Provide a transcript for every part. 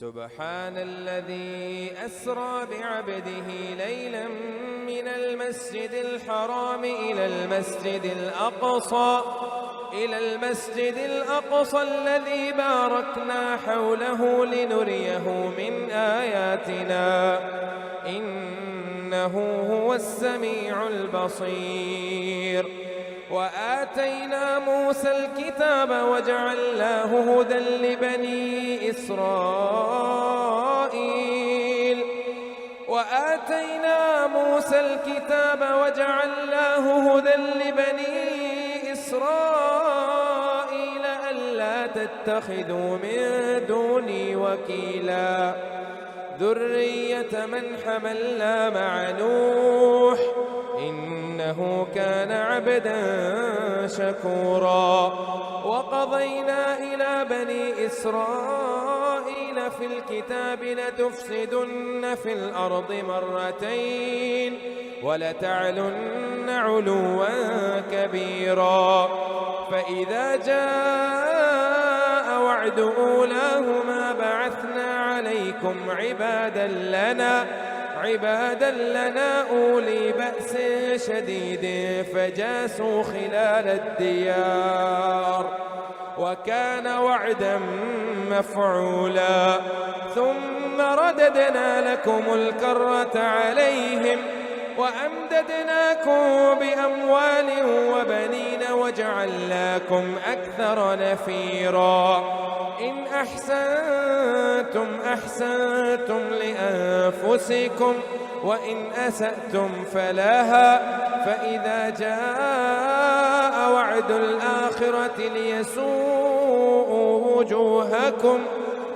سبحان الذي أسرى بعبده ليلا من المسجد الحرام إلى المسجد الأقصى الذي باركنا حوله لنريه من آياتنا إنه هو السميع البصير. وآتينا موسى الكتاب وجعلناه هدى لبني إسرائيل ألا تتخذوا من دوني وكيلا ذرية من حملنا مع نوح إنه كان عبدا شكورا. وقضينا إلى بني إسرائيل في الكتاب لتفسدن في الأرض مرتين ولتعلن علوا كبيرا. فإذا جاء وعد أولاهما بعثنا عليكم عبادا لنا أولي بأس شديد فجاسوا خلال الديار وكان وعدا مفعولا. ثم رددنا لكم الكرة عليهم وأمددناكم بأموال وبنين وجعلناكم أكثر نفيرا. إن أحسنتم لأنفسكم وإن أسأتم فلها. فإذا جاء وعد الآخرة ليسوءوا وجوهكم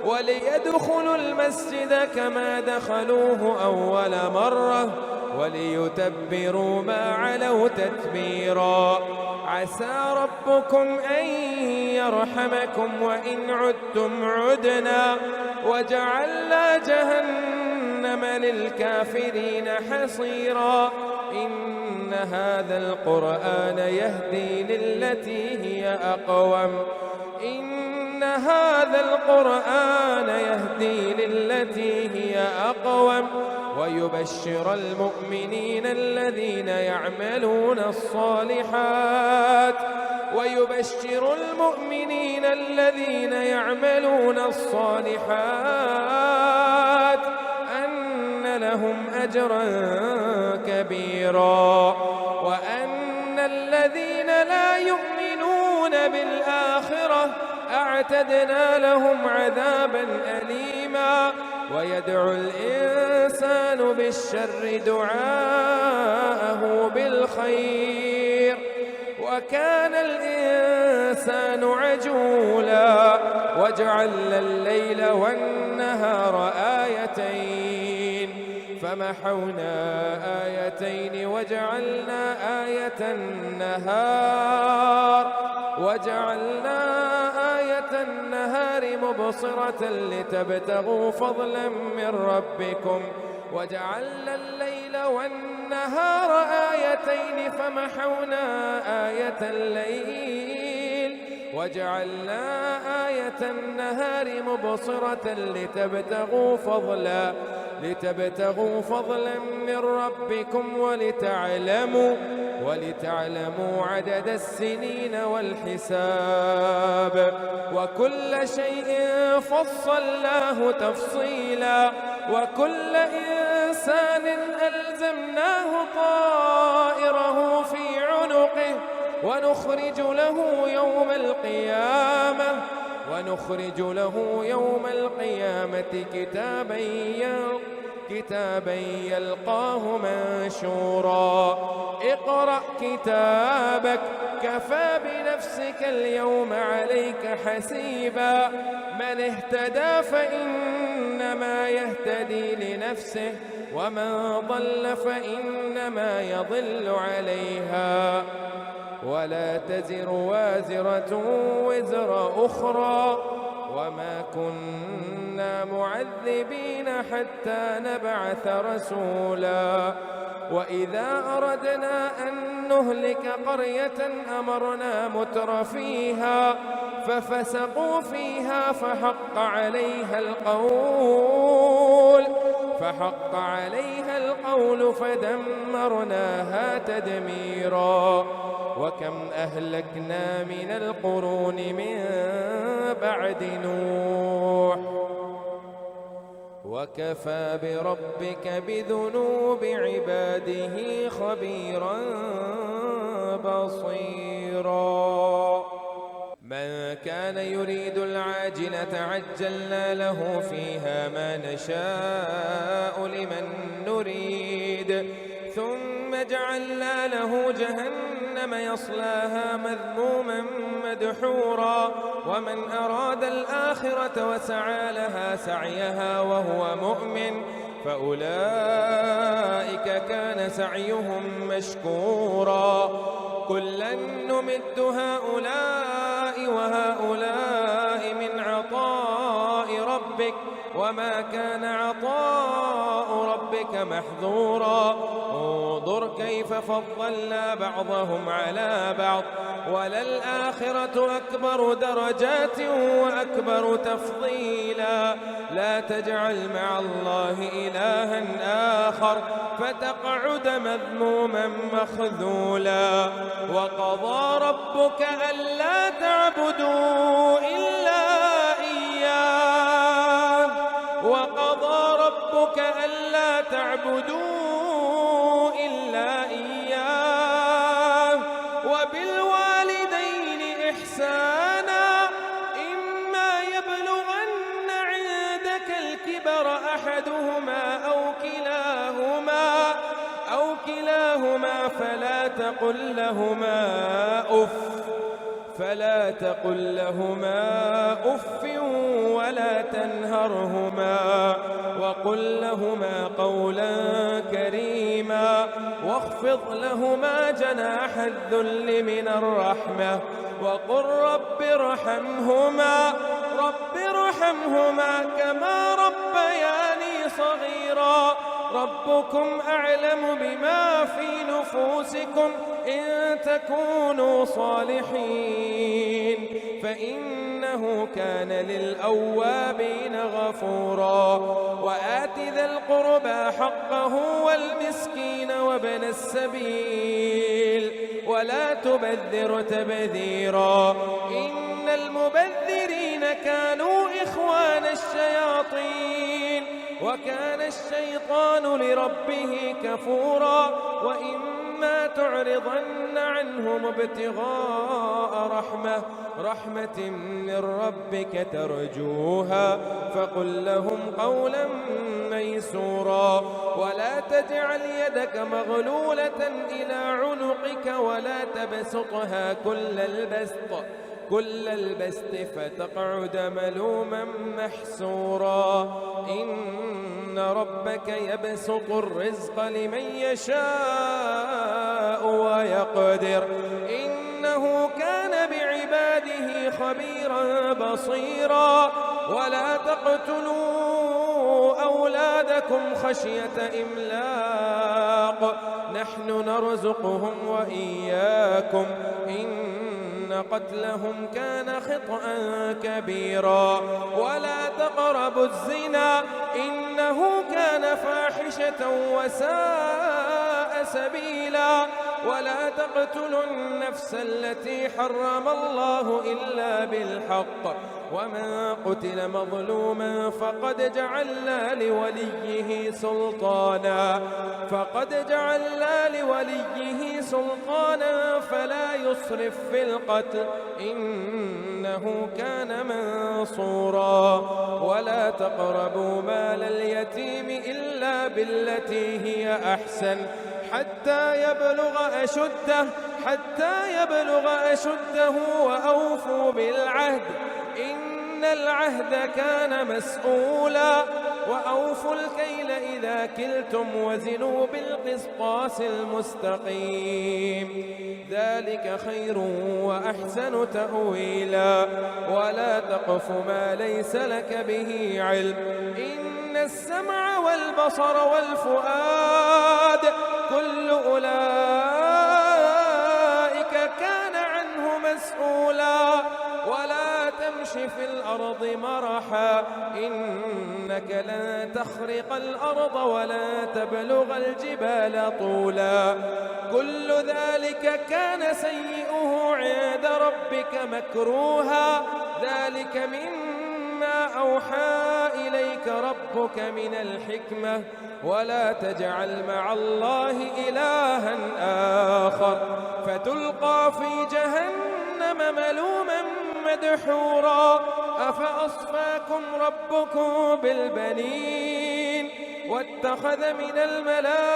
وليدخلوا المسجد كما دخلوه أول مرة وليتبروا ما علوا تتبيرا. عسى ربكم أن يرحمكم وإن عدتم عدنا وجعلنا جهنم للكافرين حصيرا. إن هذا القرآن يهدي للتي هي أقوم ويبشر المؤمنين الذين يعملون الصالحات أن لهم أجرا كبيرا. وأن الذين لا يؤمنون بالآخرة أعتدنا لهم عذابا أليما. ويدعو الإنسان بالشر دعاءه بالخير وكان الإنسان عجولا. وجعلنا الليل والنهار آيتين فمحونا آيتين وجعلنا آية النهار مبصرة لتبتغوا فضلا من ربكم وجعلنا الليل والنهار آيتين فمحونا آية الليل وجعلنا آية النهار مبصرة لتبتغوا فضلا من ربكم ولتعلموا عدد السنين والحساب وكل شيء فصلناه تفصيلا. وكل إنسان ألزمناه طائره في عنقه ونخرج له يوم القيامة كتابا يلقاه منشورا. اقرأ كتابك كفى بنفسك اليوم عليك حسيبا. من اهتدى فإنما يهتدي لنفسه ومن ضل فإنما يضل عليها ولا تزر وازرة وزر أخرى وما كنا معذبين حتى نبعث رسولا. وإذا أردنا أن نهلك قرية أمرنا مترفيها ففسقوا فيها فحق عليها القول فدمرناها تدميرا. وكم أهلكنا من القرون من بعد نوح وكفى بربك بذنوب عباده خبيرا بصيرا. من كان يريد العاجلة عجلنا له فيها ما نشاء لمن نريد ثم جعلنا له جهنم يصلاها مذموما مدحورا. ومن أراد الآخرة وسعى لها سعيها وهو مؤمن فأولئك كان سعيهم مشكورا. كلا نمد هؤلاء وهؤلاء من عطاء ربك وما كان عطاء ربك محظورا. انظر كيف فضلنا بعضهم على بعض وللآخرة أكبر درجات وأكبر تفضيلا. لا تجعل مع الله إلها آخر فتقعد مذموما مخذولا. وقضى ربك ألا تعبدوا إلا إياه وقضى ربك ألا تعبدوا إلا إياه وبالوالدين إحسانا إما يبلغن عندك الكبر أحدهما أو كلاهما فلا تقل لهما أف ولا تنهرهما وقل لهما قولا كريما واخفض لهما جناح الذل من الرحمة وقل رب ارحمهما كما ربياني صغيرا. ربكم أعلم بما في نفوسكم إن تكونوا صالحين فإنه كان للأوابين غفورا. وآت ذا القربى حقه والمسكين وابن السبيل ولا تبذر تبذيرا إن المبذرين كانوا إخوان الشياطين وكان الشيطان لربه كفورا. وإما تعرضن عنهم ابتغاء رحمة من ربك ترجوها فقل لهم قولا ميسورا. ولا تجعل يدك مغلولة إلى عنقك ولا تبسطها كل البسط فتقعد ملوما محسورا. إن ربك يبسط الرزق لمن يشاء ويقدر إنه كان بعباده خبيرا بصيرا. ولا تقتلوا أولادكم خشية إملاق نحن نرزقهم وإياكم إن قتلهم كان خطأ كبيرا. ولا تقربوا الزنا إنه كان فاحشة وساء سبيلا. ولا تقتلوا النفس التي حرم الله إلا بالحق ومن قتل مظلوما فقد جعلنا لوليه سلطانا فلا يسرف في القتل إنه كان منصورا. ولا تقربوا مال اليتيم إلا بالتي هي أحسن حتى يبلغ أشده وأوفوا بالعهد إن العهد كان مسؤولا. وأوفوا الكيل إذا كلتم وزنوا بالقسطاس المستقيم ذلك خير وأحسن تأويلا. ولا تقف ما ليس لك به علم إن السمع والبصر والفؤاد كل أولئك كان عنه مسؤولا. ولا في الأرض مرحا إنك لن تخرق الأرض ولن تبلغ الجبال طولا كل ذلك كان سيئه عند ربك مكروها ذلك مما أوحى إليك ربك من الحكمة ولا تجعل مع الله إلها آخر فتلقى في جهنم ملوما مدحورا أفأصفاكم ربكم بالبنين واتخذ من الملائكة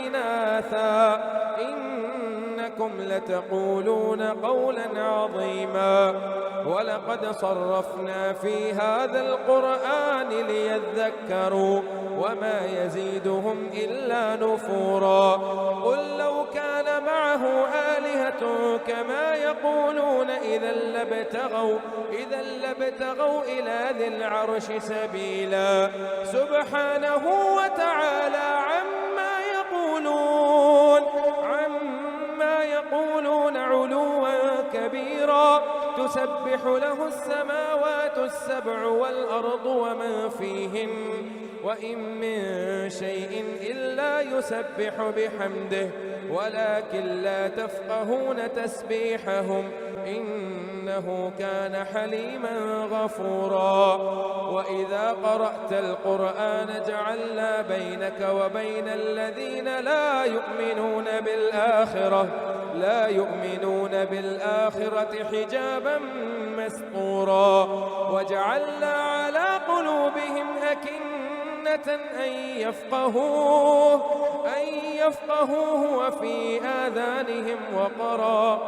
إناثا إنكم لتقولون قولا عظيما ولقد صرفنا في هذا القرآن ليذكروا وما يزيدهم إلا نفورا قل لو كان معه آلهة كما يقولون إذا لابتغوا إلى ذي العرش سبيلا سبحانه وتعالى عما يقولون علوا كبيرا تسبح له السماوات السبع والأرض ومن فيهن وإن من شيء إلا يسبح بحمده ولكن لا تفقهون تسبيحهم إنه كان حليما غفورا وإذا قرأت القرآن جعلنا بينك وبين الذين لا يؤمنون بالآخرة حجابا مستورا وجعلنا على قلوبهم أكنة أن يفقهوه وفي آذانهم وقرا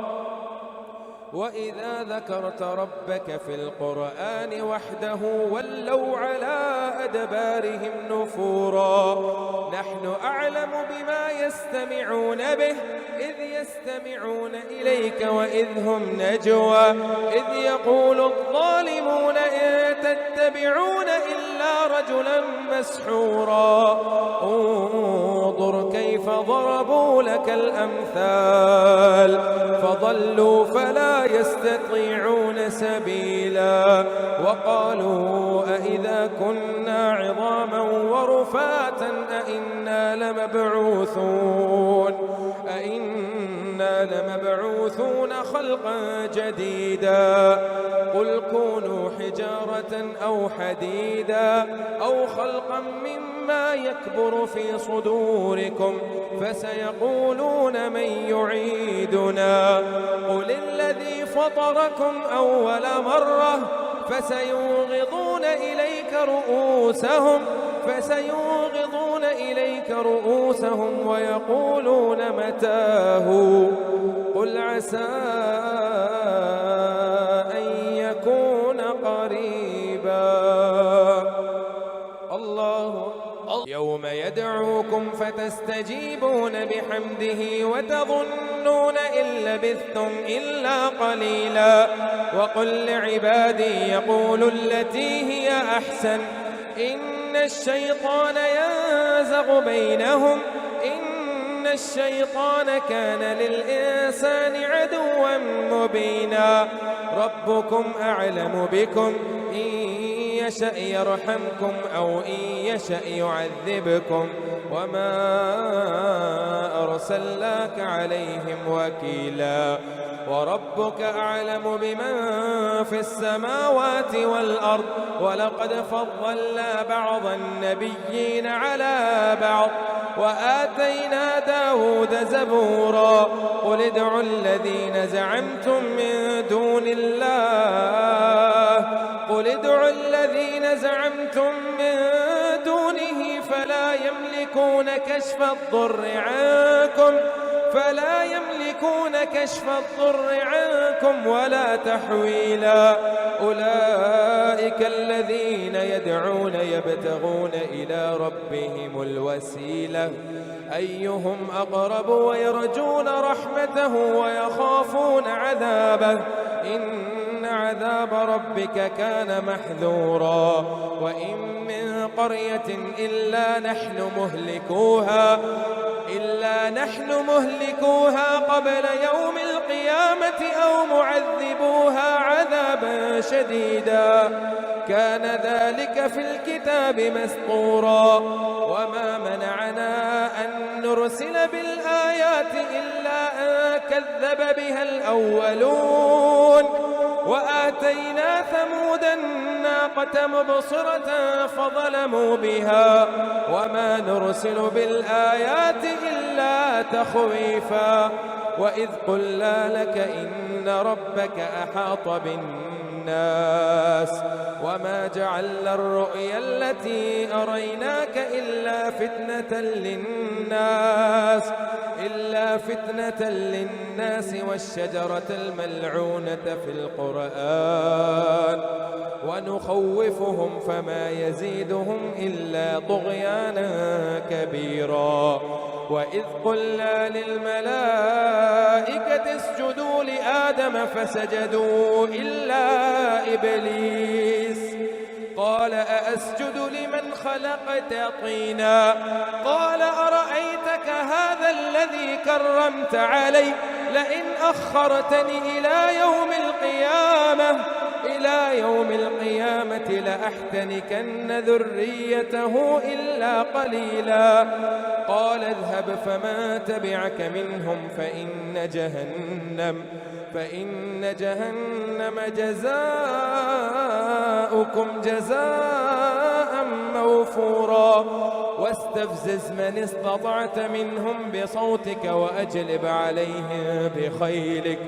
وإذا ذكرت ربك في القرآن وحده ولوا على أدبارهم نفورا نحن أعلم بما يستمعون به إذ يستمعون إليك وإذ هم نجوى إذ يقول الظالمون إن تتبعون إلا رجلا مسحورا انظر كيف ضربوا لك الأمثال فضلوا فلا يستطيعون سبيلا وقالوا أئذا كنا عظاما ورفاتا أئنا لمبعوثون خلقا جديدا قل كونوا حجارة أو حديدا أو خلقا مما يكبر في صدوركم فسيقولون من يعيدنا قل الذي فطركم أول مرة فسينغضون إليك رؤوسهم ويقولون متاه قل عسى أن يكون قريبا الله يوم يدعوكم فتستجيبون بحمده وتظنون إن لبثتم إلا قليلا وقل لعبادي يقولوا التي هي أحسن إن الشيطان ينزغ بينهم إن الشيطان كان للإنسان عدوا مبينا ربكم أعلم بكم إن يشأ يرحمكم أو إن يشأ يعذبكم وما أرسلناك عليهم وكيلا وربك أعلم بمن في السماوات والأرض ولقد فضلنا بعض النبيين على بعض وآتينا داود زبورا قل ادعوا الذين زعمتم من دون دونه فلا يملكون كشف الضر عنكم ولا تحويلا أولئك الذين يدعون يبتغون إلى ربهم الوسيلة أيهم أقرب ويرجون رحمته ويخافون عذابه إن عذاب ربك كان محذورا وإن من قرية إلا نحن مهلكوها إلا نحن مهلكوها قبل يوم القيامة أو معذبوها عذابا شديدا كان ذلك في الكتاب مسطورا وما منعنا أن نرسل بالآيات إلا أن كذب بها الأولون وآتينا ثمود الناقة مبصرة فظلموا بها وما نرسل بالآيات إلا تخويفا وإذ قلنا لك إن ربك أحاط بالناس وما جعلنا الرؤيا التي أريناك إلا فتنة للناس والشجرة الملعونة في القرآن ونخوفهم فما يزيدهم إلا طغيانا كبيرا وإذ قلنا للملائكة اسجدوا لآدم فسجدوا إلا إبليس قال أأسجد لمن خلقت طينا قال أرأيتك هذا الذي كرمت علي لئن أخرتني إلى يوم القيامة لأحتنكن ذريته إلا قليلا قال اذهب فما تبعك منهم فإن جهنم جزاؤكم جزاء موفورا واستفزز من استطعت منهم بصوتك وأجلب عليهم بخيلك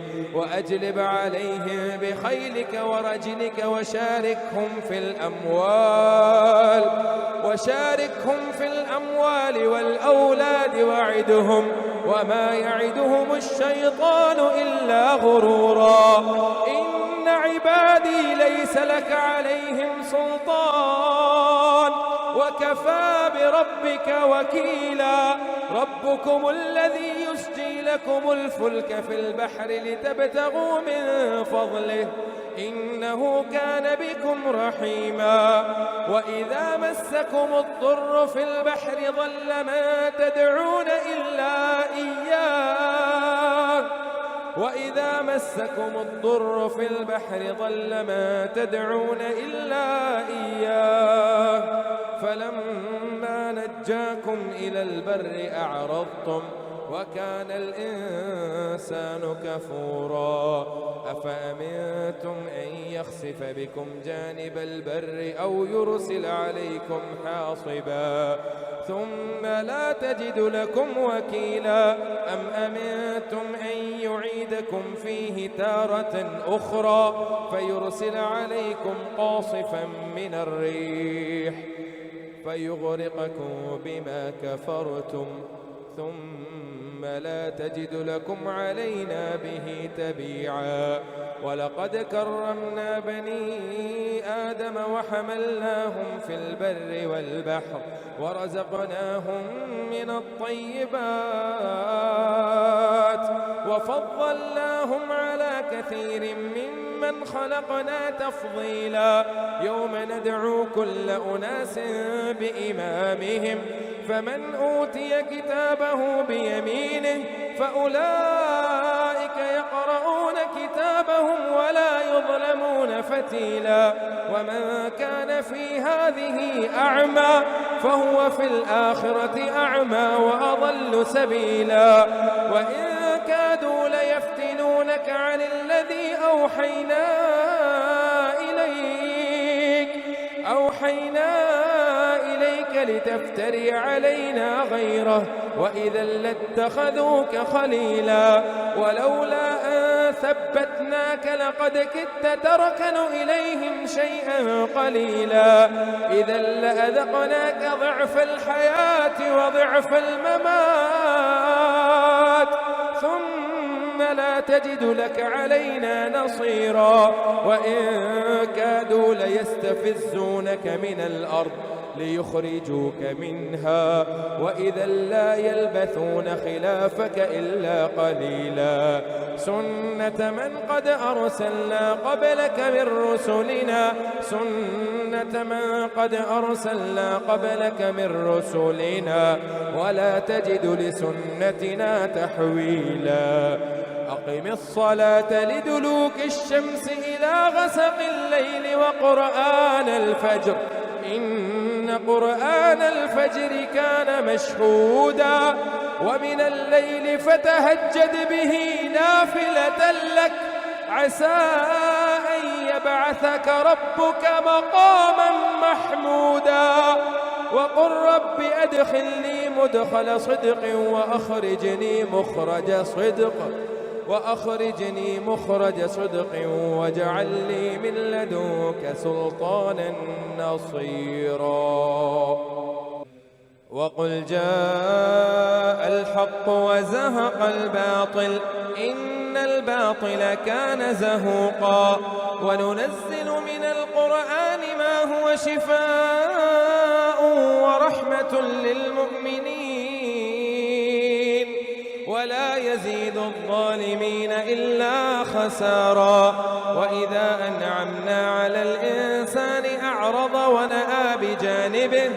ورجلك وشاركهم في الأموال والأولاد وعدهم وما يعدهم الشيطان إلا غرورا إن عبادي ليس لك عليهم سلطان وكفى بربك وكيلا ربكم الذي يسجي لكم الفلك في البحر لتبتغوا من فضله إنه كان بكم رحيما وإذا مسكم الضر في البحر ضل ما تدعون إلا إياه فلما نجاكم إلى البر أعرضتم وكان الإنسان كفورا أفأمنتم أن يخسف بكم جانب البر أو يرسل عليكم حاصبا ثم لا تجد لكم وكيلا أم أمنتم أن يعيدكم فيه تارة أخرى فيرسل عليكم قاصفا من الريح فيغرقكم بما كفرتم ثم لا تجد لكم علينا به تبيعا ولقد كرمنا بني آدم وحملناهم في البر والبحر ورزقناهم من الطيبات وفضلناهم على كثير ممن خلقنا تفضيلا يوم ندعو كل أناس بإمامهم فمن أوتي كتابه بيمينه فأولئك يقرؤون كتابهم ولا يظلمون فتيلا ومن كان في هذه أعمى فهو في الآخرة أعمى وأضل سبيلا وإن كادوا ليفتنونك عن الذي أوحينا إليك لتفتري علينا غيره وإذا لاتخذوك خليلا ولولا أن ثبتناك لقد كدت تركن إليهم شيئا قليلا إذا لأذقناك ضعف الحياة وضعف الممات ثم لا تجد لك علينا نصيرا وإن كادوا ليستفزونك من الأرض ليخرجوك منها وإذا لا يلبثون خلافك إلا قليلا سنة من قد أرسلنا قبلك من رسلنا ولا تجد لسنتنا تحويلا أقم الصلاة لدلوك الشمس إلى غسق الليل وقرآن الفجر إن قرآن الفجر كان مشهودا ومن الليل فتهجد به نافلة لك عسى أن يبعثك ربك مقاما محمودا وقل رب أدخلني مدخل صدق وأخرجني مخرج صدق واجعل لي من لدنك سلطانا نصيرا وقل جاء الحق وزهق الباطل إن الباطل كان زهوقا وننزل من القرآن ما هو شفاء ورحمة للمؤمنين ولا يزيد الظالمين إلا خسارا وإذا أنعمنا على الإنسان أعرض ونأى بجانبه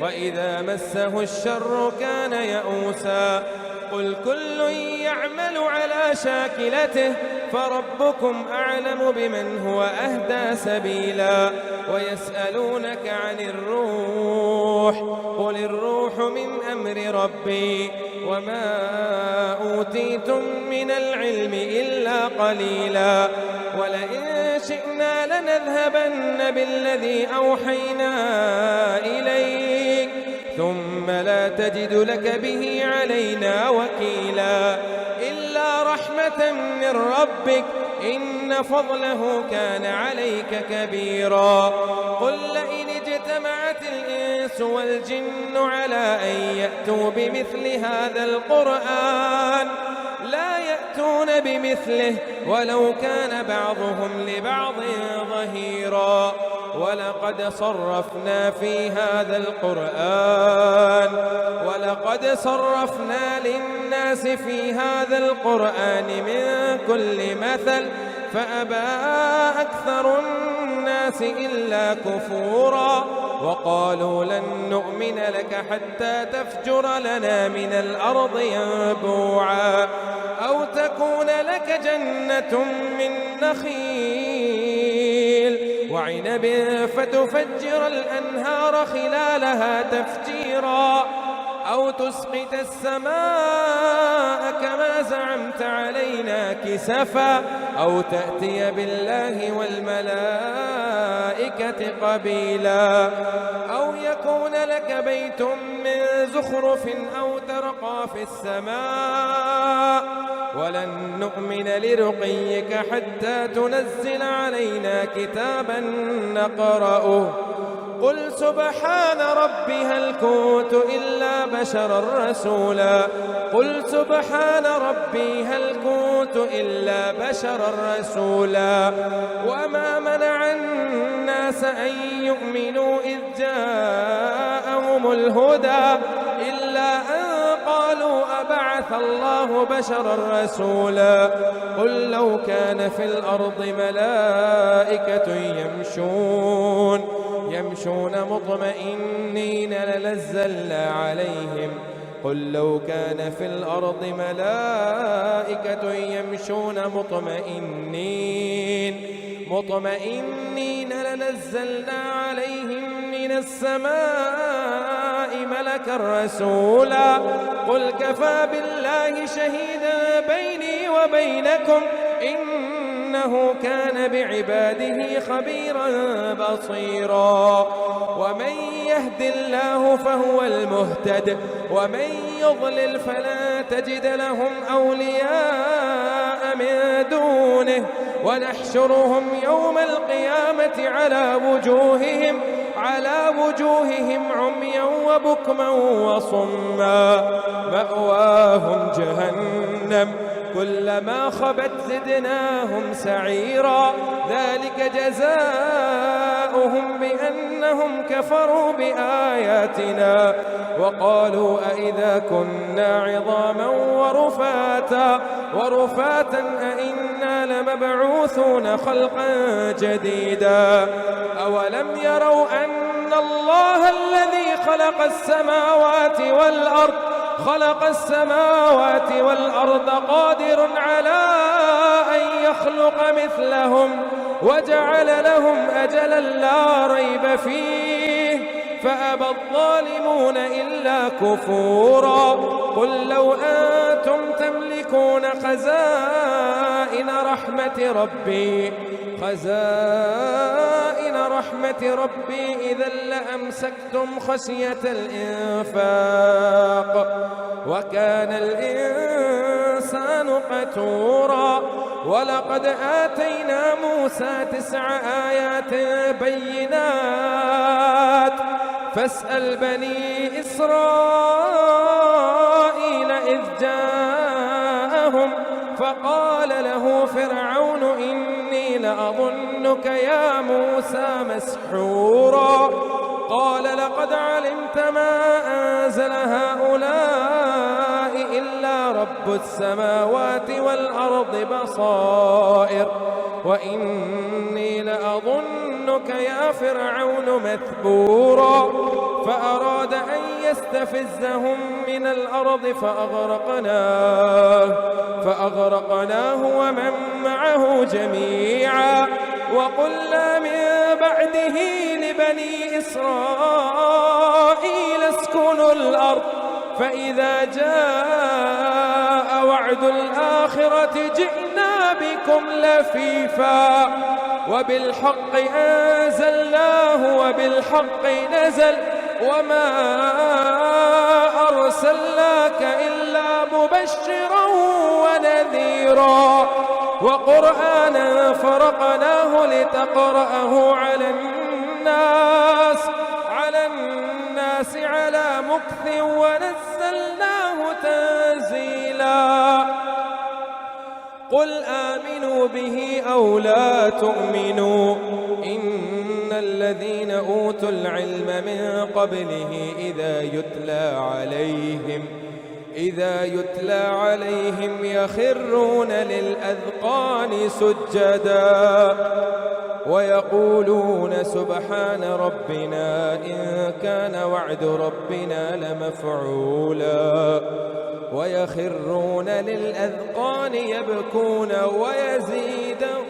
وإذا مسه الشر كان يئوسا قل كل يعمل على شاكلته فربكم أعلم بمن هو أهدى سبيلا ويسألونك عن الروح قل الروح من أمر ربي وما أوتيتم من العلم إلا قليلا ولئن شئنا لنذهبن بالذي أوحينا إليك ثم لا تجد لك به علينا وكيلا إلا رحمة من ربك إن فضله كان عليك كبيرا قل لئن اجتمعت الإنس والجن على أن يأتوا بمثل هذا القرآن لا يأتون بمثله ولو كان بعضهم لبعض ظهيرا ولقد صرفنا للناس في هذا القرآن من كل مثل فأبى أكثر الناس إلا كفورا وقالوا لن نؤمن لك حتى تفجر لنا من الأرض ينبوعا أو تكون لك جنة من نخيل وعنب فتفجر الأنهار خلالها تفجيرا أو تسقط السماء كما زعمت علينا كسفا أو تأتي بالله والملائكة قبيلا أو يكون لك بيت من زخرف أو ترقى في السماء ولن نؤمن لرقيك حتى تنزل علينا كتابا نقرأه قل سبحان ربي هل كنت إلا بشرا رسولا وما منع الناس أن يؤمنوا إذ جاءهم الهدى إلا أن قالوا أبعث الله بشرا رسولا قل لو كان في الأرض ملائكة يمشون مطمئنين لنزلنا عليهم قل لو كان في الأرض ملائكة يمشون مطمئنين لنزلنا عليهم من السماء ملكا رسولا قل كفى بالله شهيدا بيني وبينكم إنه كان بعباده خبيرا بصيرا ومن يهد الله فهو المهتد ومن يضلل فلا تجد لهم أولياء من دونه ونحشرهم يوم القيامة على وجوههم عميا وبكما وصما مأواهم جهنم كلما خبت زدناهم سعيرا ذلك جزاؤهم بأنهم كفروا بآياتنا وقالوا أئذا كنا عظاما ورفاتا أئنا لمبعوثون خلقا جديدا أولم يروا أن الله الذي خلق السماوات والأرض قادر على أن يخلق مثلهم وجعل لهم أجلا لا ريب فيه فأبى الظالمون إلا كفورا قل لو أنتم تملكون خزائن رحمة ربي إذا لأمسكتم خشية الإنفاق وكان الإنسان قتورا ولقد آتينا موسى 9 آيات بينات فاسأل بني إسرائيل إذ جاءهم فقال له فرعون إني لأظنك يا موسى مسحورا قال لقد علمت ما أنزل هؤلاء إلا رب السماوات والأرض بصائر وإني لأظنك يا فرعون مثبورا فأراد أن يستفزهم من الأرض فأغرقناه ومن معه جميعا وقلنا من بعده لبني إسرائيل اسكنوا الأرض فإذا جاء وعد الآخرة جئنا بكم لفيفا وبالحق أنزلناه وبالحق نزل وما أرسلناك إلا مبشرا ونذيرا وقرآنا فرقناه لتقرأه على الناس على مكث ونزلناه تنزيلا قل آمنوا به أو لا تؤمنوا إن الذين أوتوا العلم من قبله إذا يتلى عليهم يخرون للأذقان سجدا ويقولون سبحان ربنا إن كان وعد ربنا لمفعولا ويخرون للأذقان يبكون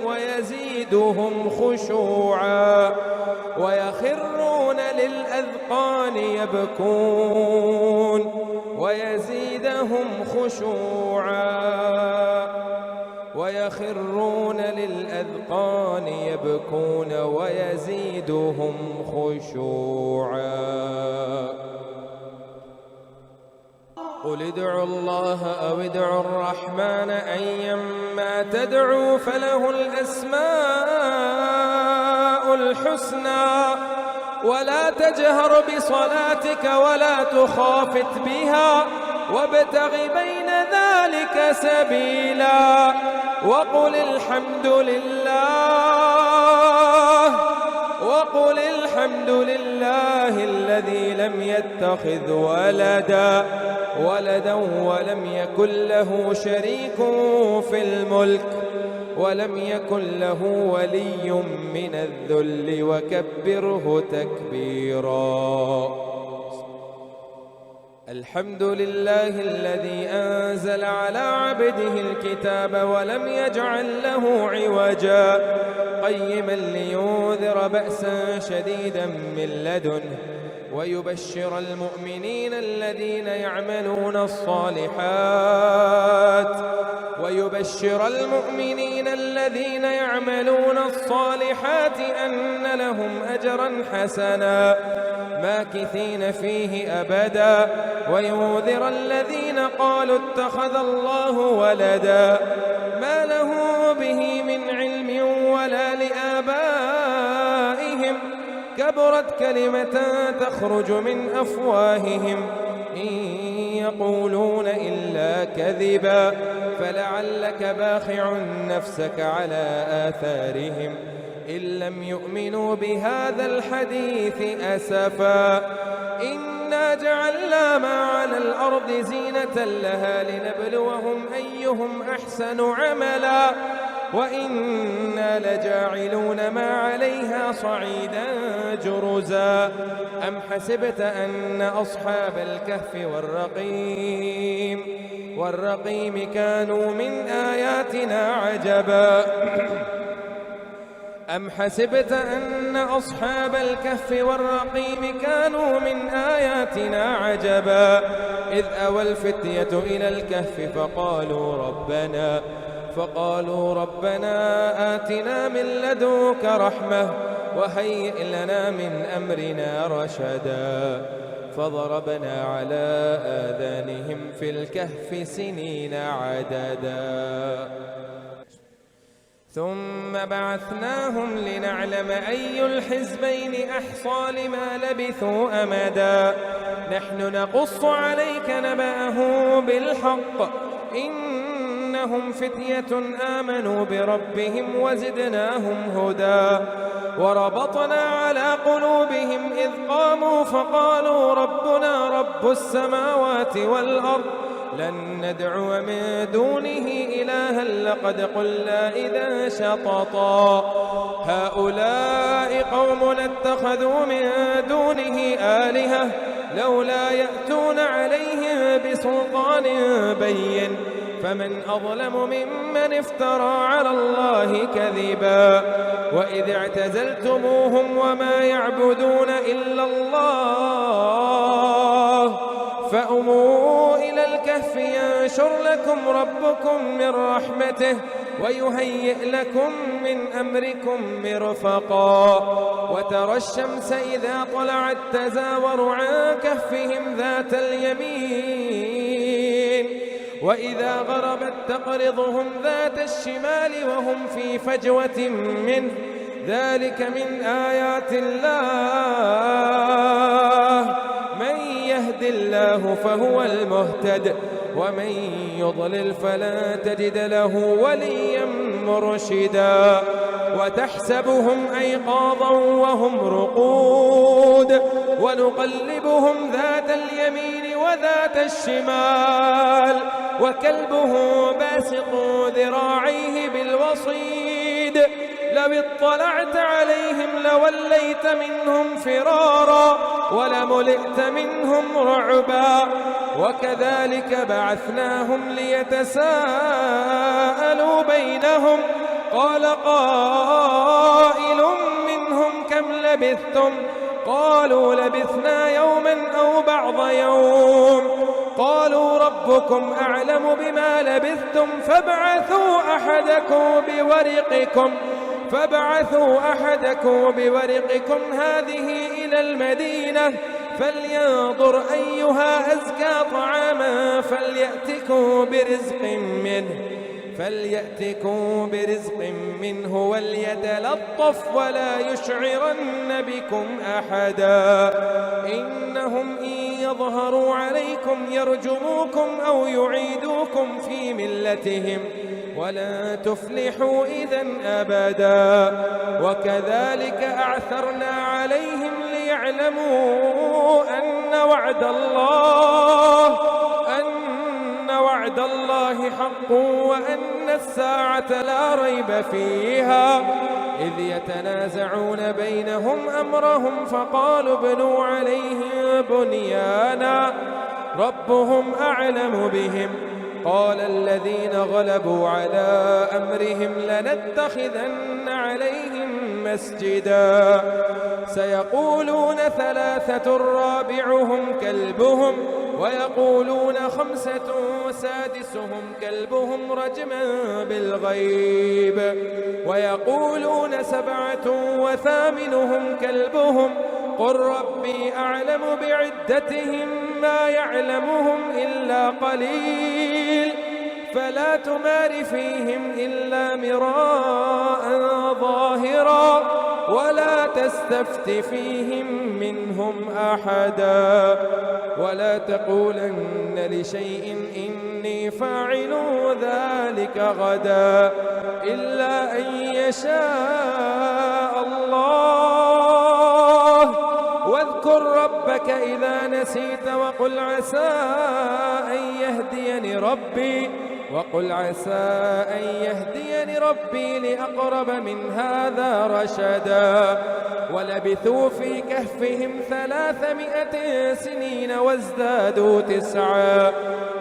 ويزيدهم خشوعا ويخرون للأذقان يبكون ويزيدهم خشوعا قل ادعوا الله أو ادعوا الرحمن أيما تدعوا فله الأسماء الحسنى ولا تجهر بصلاتك ولا تخافت بها وابتغ بين ذلك سبيلا وقل الحمد لله الذي لم يتخذ ولدا ولم يكن له شريك في الملك ولم يكن له ولي من الذل وكبره تكبيرا الحمد لله الذي أنزل على عبده الكتاب ولم يجعل له عوجا قيما لينذر بأسا شديدا من لدنه ويبشر المؤمنين الذين يعملون الصالحات أن لهم أجرا حسنا ماكثين فيه أبدا وينذر الذين قالوا اتخذ الله ولدا ما له به من علم ولا لآبائهم كبرت كلمة تخرج من أفواههم إن يقولون إلا كذبا فلعلك باخع نفسك على آثارهم إن لم يؤمنوا بهذا الحديث أسفا إنا جعلنا ما على الأرض زينة لها لنبلوهم أيهم أحسن عملا وإنا لجاعلون ما عليها صعيدا جرزا أم حسبت أن أصحاب الكهف والرقيم كانوا من آياتنا عجبا أم حسبت أن أصحاب الكهف والرقيم كانوا من آياتنا عجبا إذ أوى الفتية إلى الكهف فقالوا ربنا آتنا من لدنك رحمة وهيئ لنا من أمرنا رشدا فضربنا على آذانهم في الكهف سنين عددا ثم بعثناهم لنعلم أي الحزبين أحصى لما لبثوا أمدا نحن نقص عليك نبأهم بالحق إنهم فتية آمنوا بربهم وزدناهم هدى وربطنا على قلوبهم إذ قاموا فقالوا ربنا رب السماوات والأرض لن ندعو من دونه إلها لقد قلنا إذا شططا هؤلاء قوم اتخذوا من دونه آلهة لولا يأتون عليهم بسلطان بين فمن أظلم ممن افترى على الله كذبا وإذ اعتزلتموهم وما يعبدون إلا الله فأووا إلى الكهف ينشر لكم ربكم من رحمته ويهيئ لكم من أمركم مرفقا وترى الشمس إذا طلعت تزاور عن كهفهم ذات اليمين وإذا غربت تقرضهم ذات الشمال وهم في فجوة منه ذلك من آيات الله من يهد الله فهو المهتد ومن يضلل فلا تجد له وليا مرشدا وتحسبهم أيقاظا وهم رقود ونقلبهم ذات اليمين وذات الشمال وكلبه باسط ذراعيه بالوصيد لو اطلعت عليهم لوليت منهم فرارا ولملئت منهم رعبا وكذلك بعثناهم ليتساءلوا بينهم قال قائل منهم كم لبثتم قالوا لبثنا يوما أو بعض يوم قالوا ربكم أعلم بما لبثتم فابعثوا أحدكم بورقكم هذه إلى المدينة فلينظر أيها أزكى طعاما فليأتكم برزق منه وليتلطف ولا يشعرن بكم أحدا إنهم إن يظهروا عليكم يرجموكم أو يعيدوكم في ملتهم ولن تفلحوا إذن أبدا وكذلك أعثرنا عليهم ليعلموا أن وعد الله حق وأن الساعة لا ريب فيها إذ يتنازعون بينهم أمرهم فقالوا ابنوا عليهم بنيانا ربهم أعلم بهم قال الذين غلبوا على أمرهم لنتخذن عليهم مسجدا سيقولون 3 رابعهم كلبهم ويقولون 5 سادسهم كلبهم رجما بالغيب ويقولون 7 وثامنهم كلبهم قل ربي أعلم بعدتهم ما يعلمهم إلا قليل فلا تمار فيهم إلا مراء ظاهرا ولا تستفت فيهم منهم أحدا ولا تقولن لشيء إني فاعل ذلك غدا إلا أن يشاء الله واذكر ربك إذا نسيت وقل عسى أن يهديني ربي لأقرب من هذا رشدا ولبثوا في كهفهم 300 سنين وازدادوا 9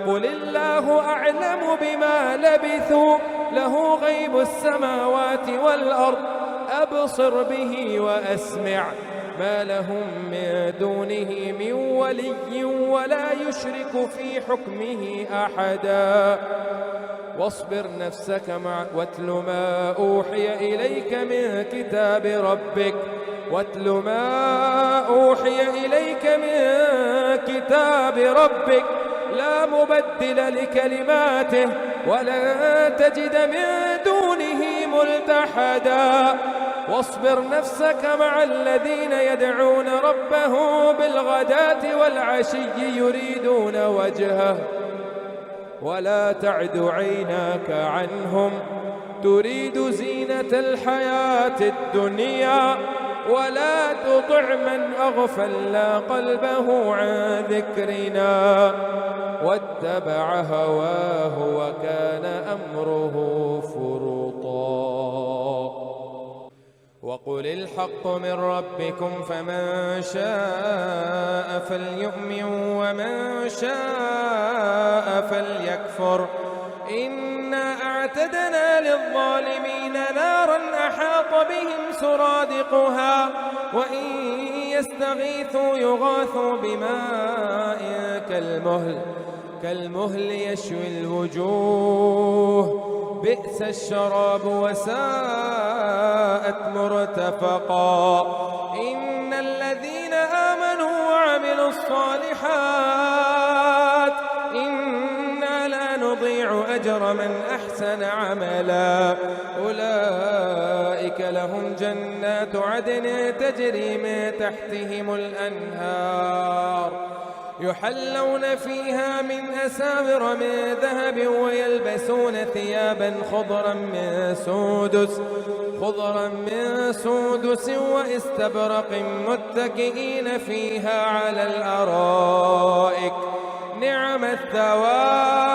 قل الله أعلم بما لبثوا له غيب السماوات والأرض أبصر به وأسمع ما لهم من دونه من ولي ولا يشرك في حكمه أحدا واصبر نفسك واتل ما أوحي إليك من كتاب ربك لا مبدل لكلماته ولن تجد من دونه ملتحدا واصبر نفسك مع الذين يدعون ربهم بالغداة والعشي يريدون وجهه ولا تعد عيناك عنهم تريد زينة الحياة الدنيا ولا تطع من أغفلنا قلبه عن ذكرنا واتبع هواه وكان أمره فرطا وقل الحق من ربكم فمن شاء فليؤمن ومن شاء فليكفر إنا أعتدنا للظالمين نارا أحاط بهم سرادقها وإن يستغيثوا يغاثوا بماء كالمهل يشوي الوجوه بئس الشراب وساءت مرتفقا إن الذين آمنوا وعملوا الصالحات إنا لا نضيع أجر من أحسن عملا أولئك لهم جنات عدن تجري من تحتهم الأنهار يحلون فيها من أساور من ذهب ويلبسون ثيابا خضرا من سودس واستبرق متكئين فيها على الأرائك نعم الثواب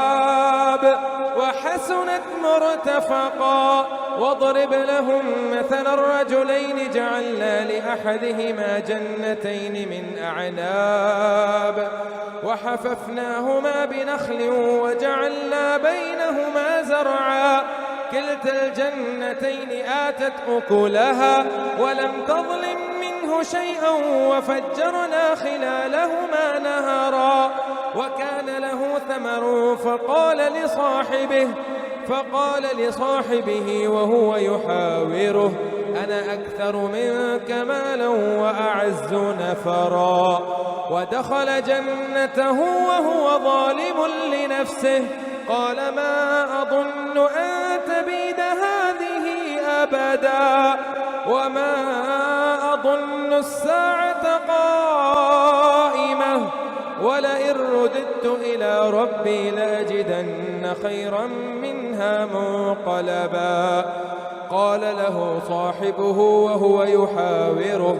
وحسنت مرتفقا واضرب لهم مثل الرجلين جعلنا لأحدهما جنتين من أعناب وحففناهما بنخل وجعلنا بينهما زرعا كلتا الجنتين آتت أكلها ولم تظلم منه شيئا وفجرنا خلالهما نهرا وكان له ثمر فقال لصاحبه وهو يحاوره أنا أكثر منك مالا وأعز نفرا ودخل جنته وهو ظالم لنفسه قال ما أظن أن تبيد هذه أبدا وما أظن الساعة قائمة ولئن رددت إلى ربي لأجدن خيرا منها منقلبا قال له صاحبه وهو يحاوره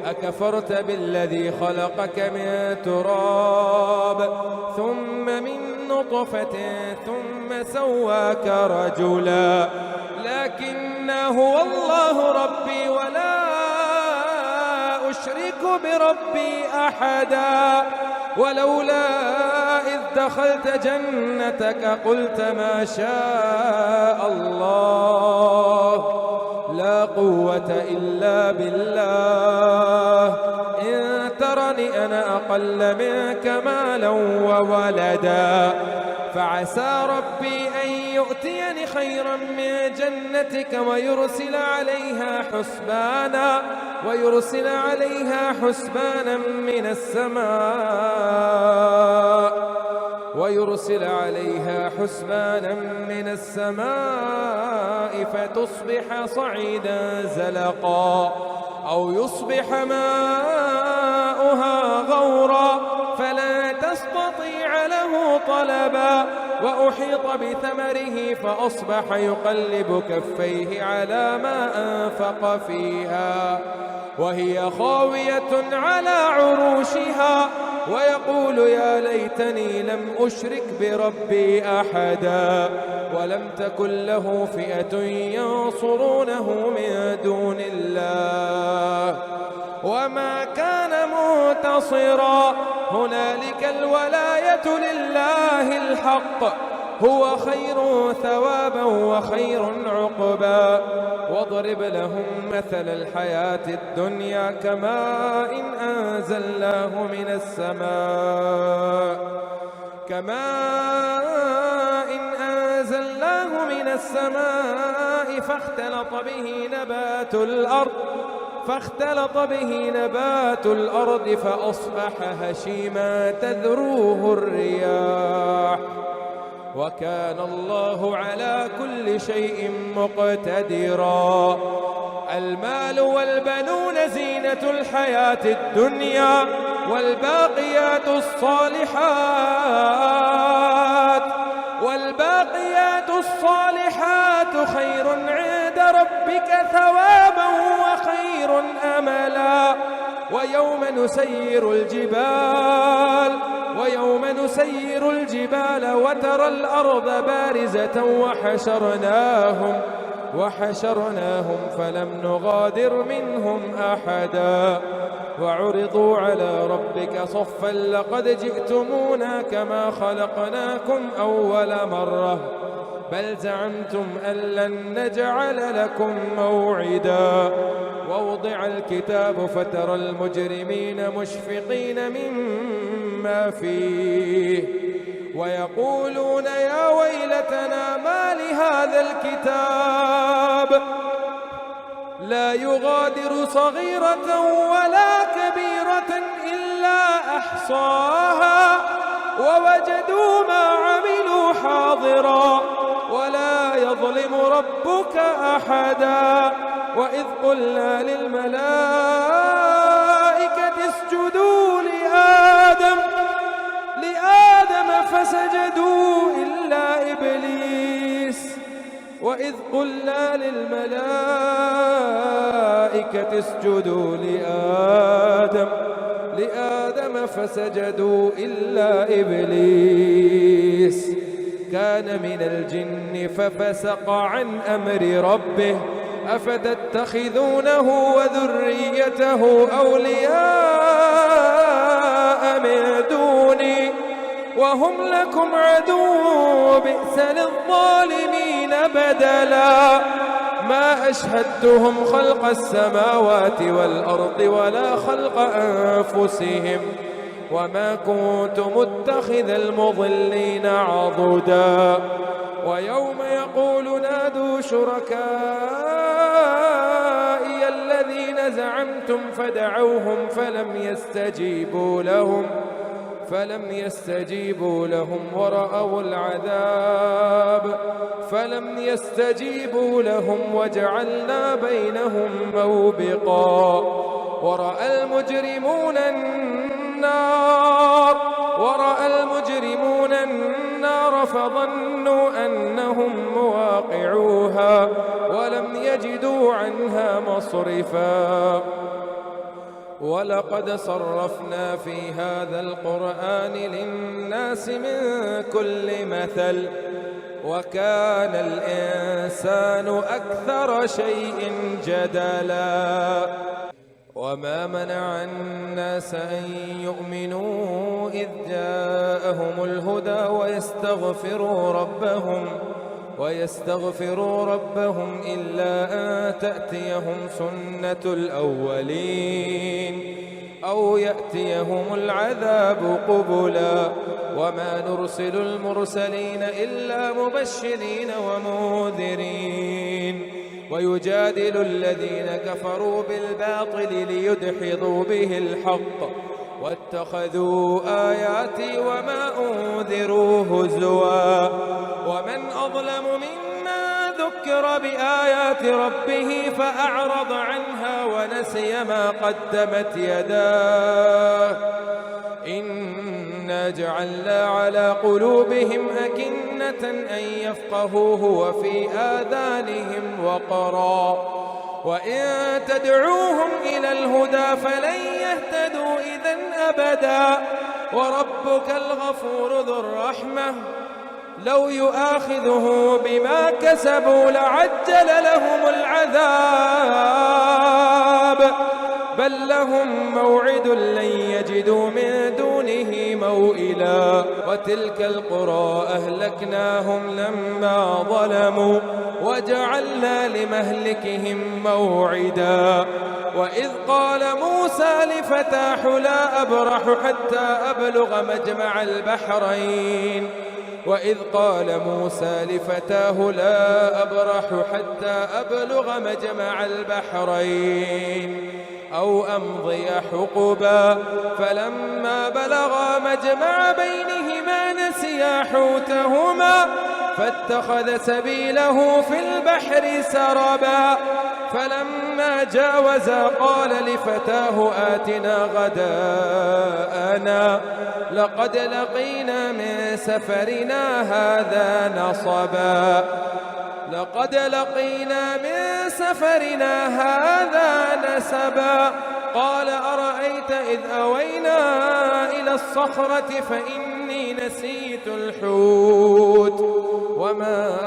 أكفرت بالذي خلقك من تراب ثم من نطفة ثم سواك رجلا لكن هو الله ربي ولا أشرك بربي أحدا ولولا إذ دخلت جنتك قلت ما شاء الله لا قوة إلا بالله إن ترني أنا أقل منك مالا وولدا فعسى ربي أن يؤتيني خيرا من جنتك ويرسل عليها حسبانا من السماء فتصبح صعيدا زلقا أو يصبح ماؤها غورا فلا تستطيع له طلبا وأحيط بثمره فأصبح يقلب كفيه على ما أنفق فيها وهي خاوية على عروشها ويقول يا ليتني لم أشرك بربي أحدا ولم تكن له فئة ينصرونه من دون الله وما كان منتصرا هنالك الولاية لله الحق هو خير ثوابا وخير عقبا واضرب لهم مثل الحياة الدنيا كماء أنزلناه من السماء فاختلط به نبات الأرض فأصبح هشيما تذروه الرياح وكان الله على كل شيء مقتدرا المال والبنون زينة الحياة الدنيا والباقيات الصالحات خير عند ربك ثوابا وخير أملا ويوم نسير الجبال وترى الأرض بارزة وحشرناهم فلم نغادر منهم أحدا وعرضوا على ربك صفا لقد جئتمونا كما خلقناكم أول مرة بل زعمتم أن لن نجعل لكم موعدا ووضع الكتاب فترى المجرمين مشفقين مما فيه ويقولون يا ويلتنا ما لهذا الكتاب لا يغادر صغيرة ولا كبيرة إلا أحصاها ووجدوا ما عملوا حاضرا ولا يظلم ربك أحدا وإذ قلنا للملائكة اسجدوا لآدم فسجدوا إلا إبليس وإذ قلنا للملائكة اسجدوا لآدم فسجدوا إلا إبليس كان من الجن ففسق عن أمر ربه أفتتخذونه وذريته أولياء من دوني وهم لكم عدو بئس للظالمين بدلا ما أشهدتهم خلق السماوات والأرض ولا خلق أنفسهم وما كنت متخذ المضلين عضدا ويوم يقول نادوا شركائي الذين زعمتم فدعوهم فلم يستجيبوا لهم ورأوا العذاب وجعلنا بينهم موبقا ورأى المجرمون النار فظنوا أنهم مواقعوها ولم يجدوا عنها مصرفا ولقد صرفنا في هذا القرآن للناس من كل مثل وكان الإنسان أكثر شيء جدلا وما منع الناس أن يؤمنوا إذ جاءهم الهدى ويستغفروا ربهم إلا أن تأتيهم سنة الأولين أو يأتيهم العذاب قبلا وما نرسل المرسلين إلا مبشرين ومنذرين ويجادل الذين كفروا بالباطل ليدحضوا به الحق واتخذوا آياتي وما أنذروا هزوا ومن أظلم ممن ذكر ذكر بآيات ربه فأعرض عنها ونسي ما قدمت يداه إنا جعلنا على قلوبهم أكنة أن يفقهوه وفي آذانهم وقرا وإن تدعوهم إلى الهدى فلن يهتدوا إذن أبدا وربك الغفور ذو الرحمة لو يؤاخذه بما كسبوا لعجل لهم العذاب بل لهم موعد لن يجدوا من دونه موئلا وتلك القرى أهلكناهم لما ظلموا وجعلنا لمهلكهم موعدا وإذ قال موسى لفتاه لا أبرح حتى أبلغ مجمع البحرين وإذ قال موسى لفتاه لا أبرح حتى أبلغ مجمع البحرين أو أمضي حقبا فلما بلغا مجمع بينهما نسيا حوتهما فاتخذ سبيله في البحر سربا فلما جاوزا قال لفتاه آتنا غداءنا لقد لقينا من سفرنا هذا نصبا نسبا قال أرأيت إذ أوينا إلى الصخرة فإني نسيت الحوت وما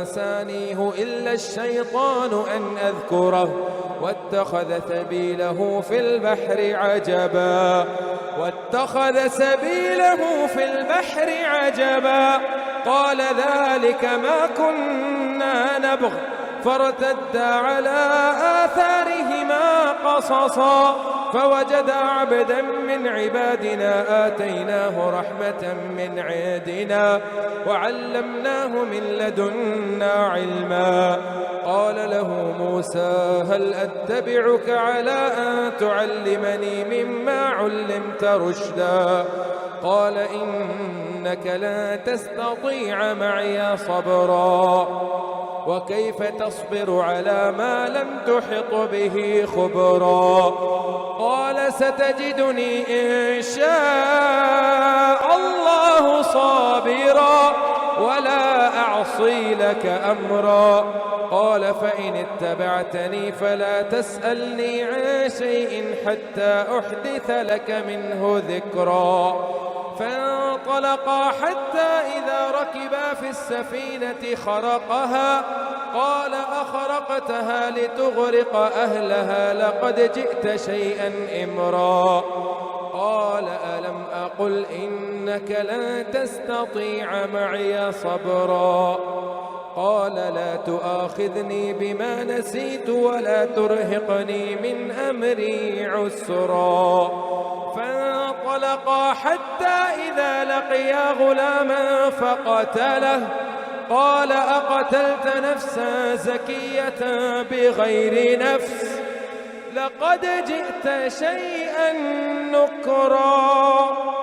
أنسانيه إلا الشيطان أن أذكره واتخذ سبيله في البحر عجبا قال ذلك ما كنا نبغ فارتدا على آثارهما قصصا فوجدا عبدا من عبادنا آتيناه رحمة من عندنا وعلمناه من لدنا علما قال له موسى هل أتبعك على أن تعلمني مما علمت رشدا قال إنك لن تستطيع معي صبرا وكيف تصبر على ما لم تحط به خبرا قال ستجدني إن شاء الله صابرا ولا أعصي لك أمرا قال فإن اتبعتني فلا تسألني عن شيء حتى أحدث لك منه ذكرا فانطلقا حتى إذا ركبا في السفينة خرقها قال أخرقتها لتغرق أهلها لقد جئت شيئا إمرا قال ألم أقل إنك لن تستطيع معي صبرا قال لا تؤاخذني بما نسيت ولا ترهقني من أمري عسرا فانطلقا حتى إذا لقيا غلاما فقتله قال أقتلت نفسا زكية بغير نفس لقد جئت شيئا نكرا